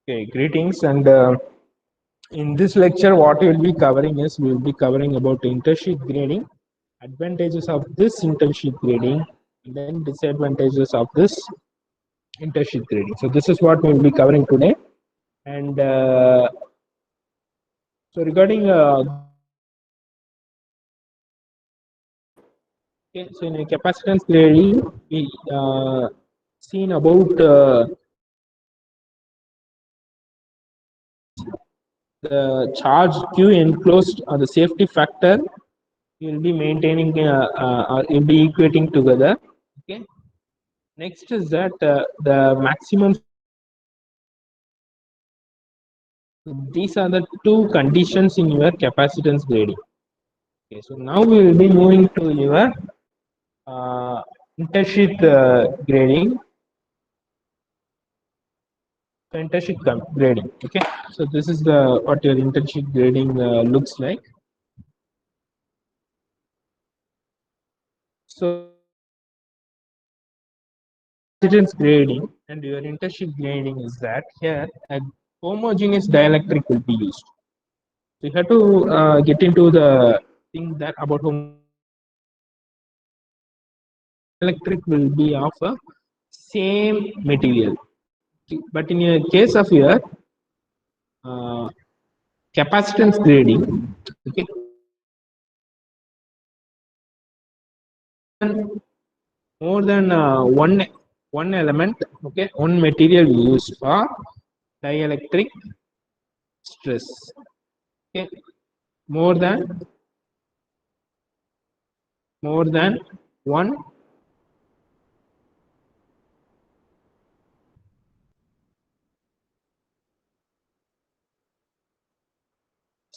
Okay, greetings. And in this lecture, what we will be covering is we will be covering about intersheet grading, advantages of this intersheet grading, and then disadvantages of this intersheet grading. So this is what we will be covering today. And so regarding okay, so in a capacitance grading, we seen about the charge Q enclosed or the safety factor you will be maintaining or you'll be equating together. Okay. Next is that the maximum. These are the two conditions in your capacitance grading. Okay. So now we will be moving to your intersheet grading. Grading. Okay. So this is the what your intersheet grading looks like. So capacitance grading and your intersheet grading is that here a homogeneous dielectric will be used. So you have to get into the thing that about electric will be of a same material. But in a case of your uh, capacitance grading, okay, more than one element, okay, one material used for dielectric stress. Okay, more than one.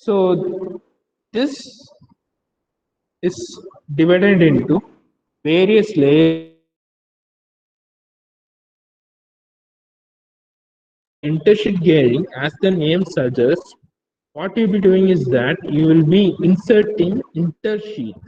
So this is divided into various layers. Intersheet gearing, as the name suggests, what you'll be doing is that you will be inserting intersheath.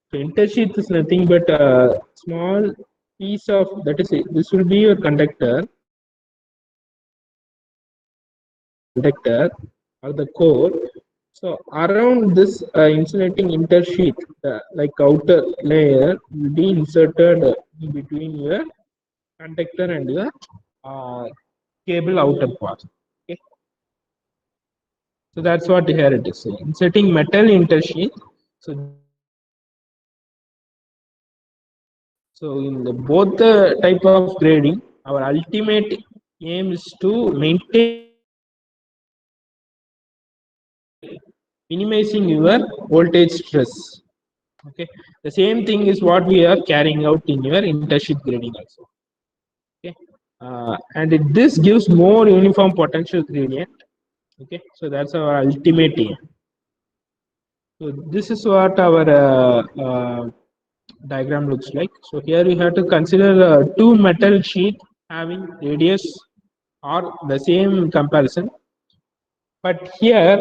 So intersheath is nothing but a small piece of that is it. This will be your conductor or the core. So around this insulating intersheath, like outer layer, will be inserted in between your conductor and your uh, cable outer part. Okay. So that's what here it is saying. Inserting metal intersheath. So in the both the type of grading, our ultimate aim is to maintain minimizing your voltage stress. Okay, the same thing is what we are carrying out in your intersheath grading also. Okay, this gives more uniform potential gradient. Okay, so that's our ultimate aim. So this is what our diagram looks like. So here you have to consider two metal sheet having radius or the same comparison, but here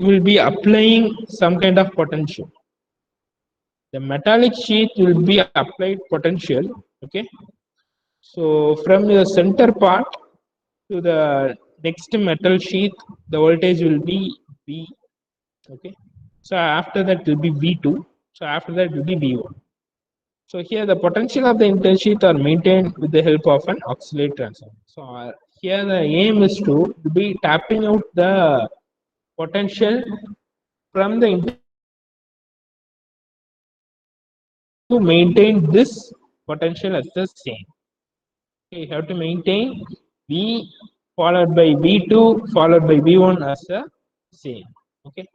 you will be applying some kind of potential. The metallic sheet will be applied potential. Okay, so from the center part to the next metal sheet, the voltage will be V. Okay, so after that will be V2. So after that will be V1. So here the potential of the intersheath are maintained with the help of an oscillate transformer. So here the aim is to be tapping out the potential from the to maintain this potential as the same. You have to maintain V followed by V2 followed by V1 as the same. Okay.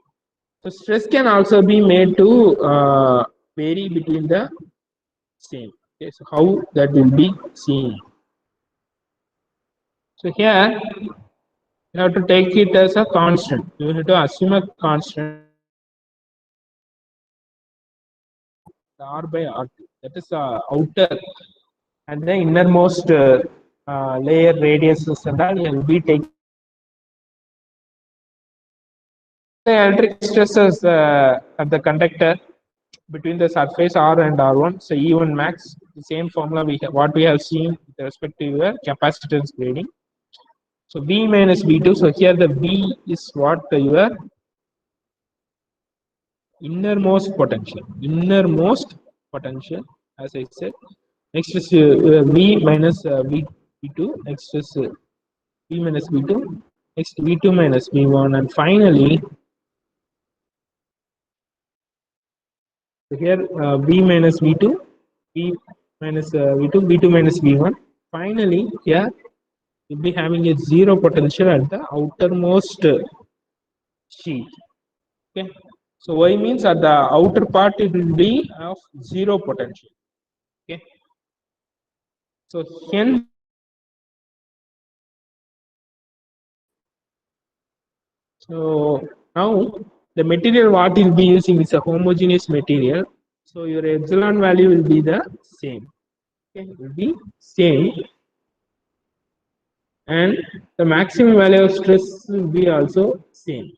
So stress can also be made to vary between the same. Okay. So how that will be seen. So here you have to take it as a constant. You have to assume a constant R by R2. That is outer and the innermost layer radiuses and all you will be taking the electric stresses of the conductor between the surface R and R1. So E1 max, the same formula what we have seen with respect to your capacitance grading. So V minus V2. So here the V is what your innermost potential. Innermost potential, as I said. Next is V minus V2. Next is V minus V2. Next V2 minus V1, and finally here V minus V2, V minus V2, V2 minus V1. Finally, here you'll be having a zero potential at the outermost sheet. Okay. So Y means at the outer part it will be of zero potential. Okay. So hence so now the material what you'll be using is a homogeneous material. So your epsilon value will be the same. Okay, will be same, and the maximum value of stress will be also same.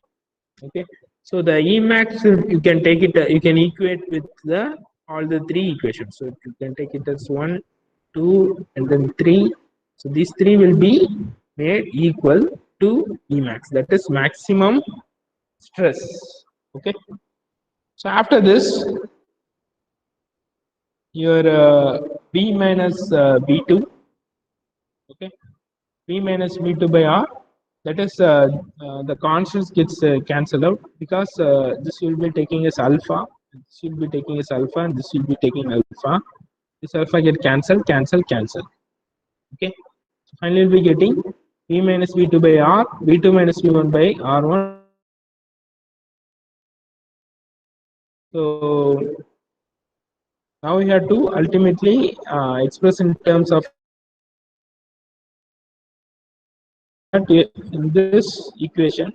Okay, so the Emax you can take it, you can equate with the all the three equations. So you can take it as 1, 2, and then 3. So these three will be made equal to Emax. That is maximum stress. Okay. So after this, your B minus B2. Okay. B minus B2 by R. That is the constants gets cancelled out because this will be taking as alpha. This will be taking as alpha, and this will be taking alpha. This alpha get cancelled, cancel, cancel. Okay. So finally, we'll be getting V minus V2 by R, V2 minus V1 by R1. So now we have to ultimately express in terms of that in this equation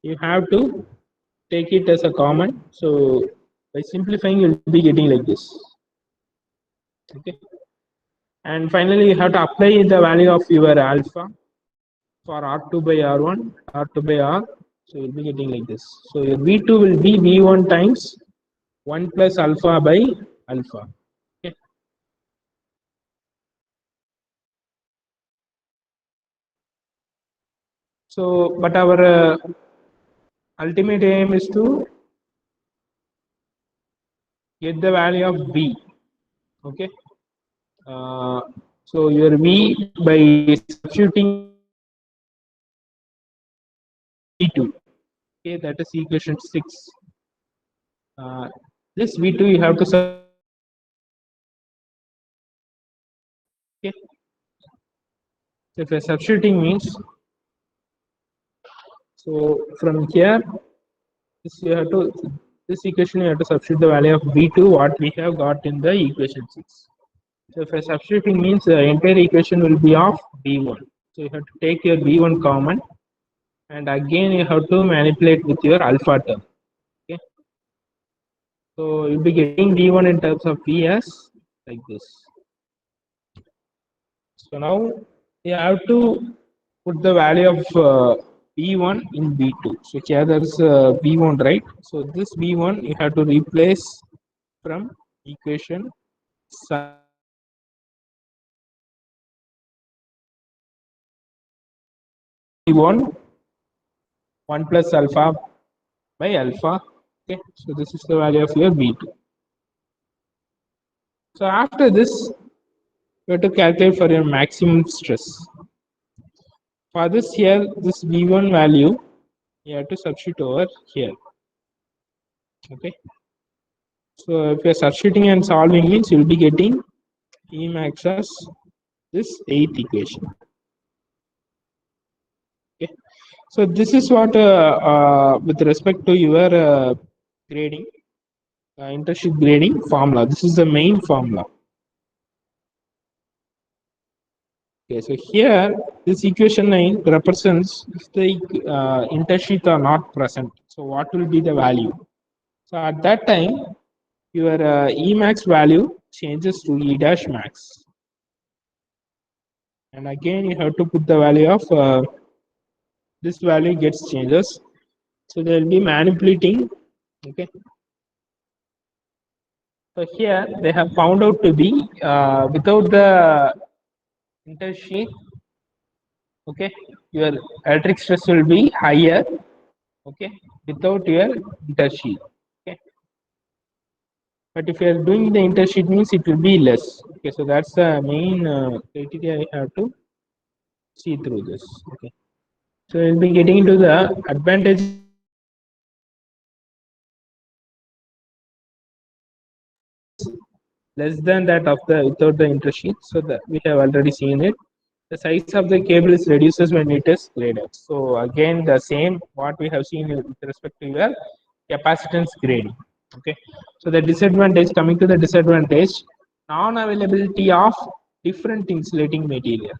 you have to take it as a common. So by simplifying you'll be getting like this. Okay, and finally you have to apply the value of your alpha for R2 by R1, R2 by R. So you'll be getting like this. So your V2 will be V1 times 1 plus alpha by alpha. Okay. So but our ultimate aim is to get the value of V. Okay. So your V by substituting V2. Okay, that is equation 6. This V2 you have to okay. So if you're substituting means, so from here this you have to, this equation you have to substitute the value of V2 what we have got in the equation 6. So if you're substituting means the entire equation will be of V1. So you have to take your V1 common, and again you have to manipulate with your alpha term. Okay. So you'll be getting V1 in terms of Vs like this. So now you have to put the value of V1 in V2. So here there is V1, right? So this V1 you have to replace from equation V1 1 plus alpha by alpha. Okay, so this is the value of your V2. So after this, you have to calculate for your maximum stress. For this here, this V1 value, you have to substitute over here. Okay. So if you're substituting and solving means you'll be getting Emax as this 8th equation. Okay. So this is what with respect to your grading, internship grading formula. This is the main formula. Okay, so here this equation 9 represents if the intersheet are not present. So what will be the value? So at that time, your Emax value changes to E dash max. And again, you have to put the value of this value gets changes. So they will be manipulating. Okay. So here they have found out to be without the intersheet, Okay, your electric stress will be higher. Okay, without your intersheet. Okay, but if you are doing the intersheet means it will be less. Okay, so that's the main criteria I have to see through this. Okay, so we'll be getting into the advantages of less than that of the without the intersheet. So that we have already seen it. The size of the cable is reduces when it is graded. So again, the same what we have seen with respect to your capacitance grading. Okay. So the disadvantage, coming to the disadvantage, non-availability of different insulating material.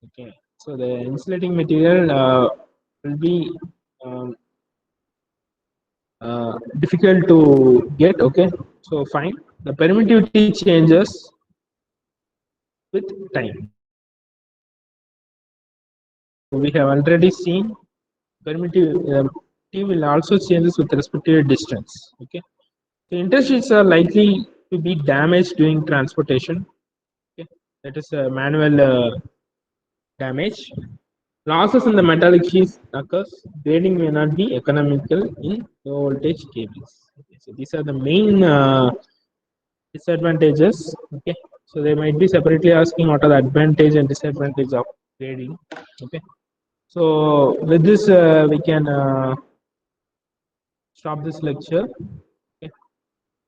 Okay. So the insulating material will be um, difficult to get. Okay. So fine. The permittivity changes with time. We have already seen permittivity will also changes with respect to your distance. Okay. The intersheets are likely to be damaged during transportation. Okay. That is a manual damage. Losses in the metallic sheets occurs. Grading may not be economical in low voltage cables. Okay. So these are the main disadvantages. Okay. So they might be separately asking what are the advantage and disadvantage of grading. Okay. So with this, we can stop this lecture.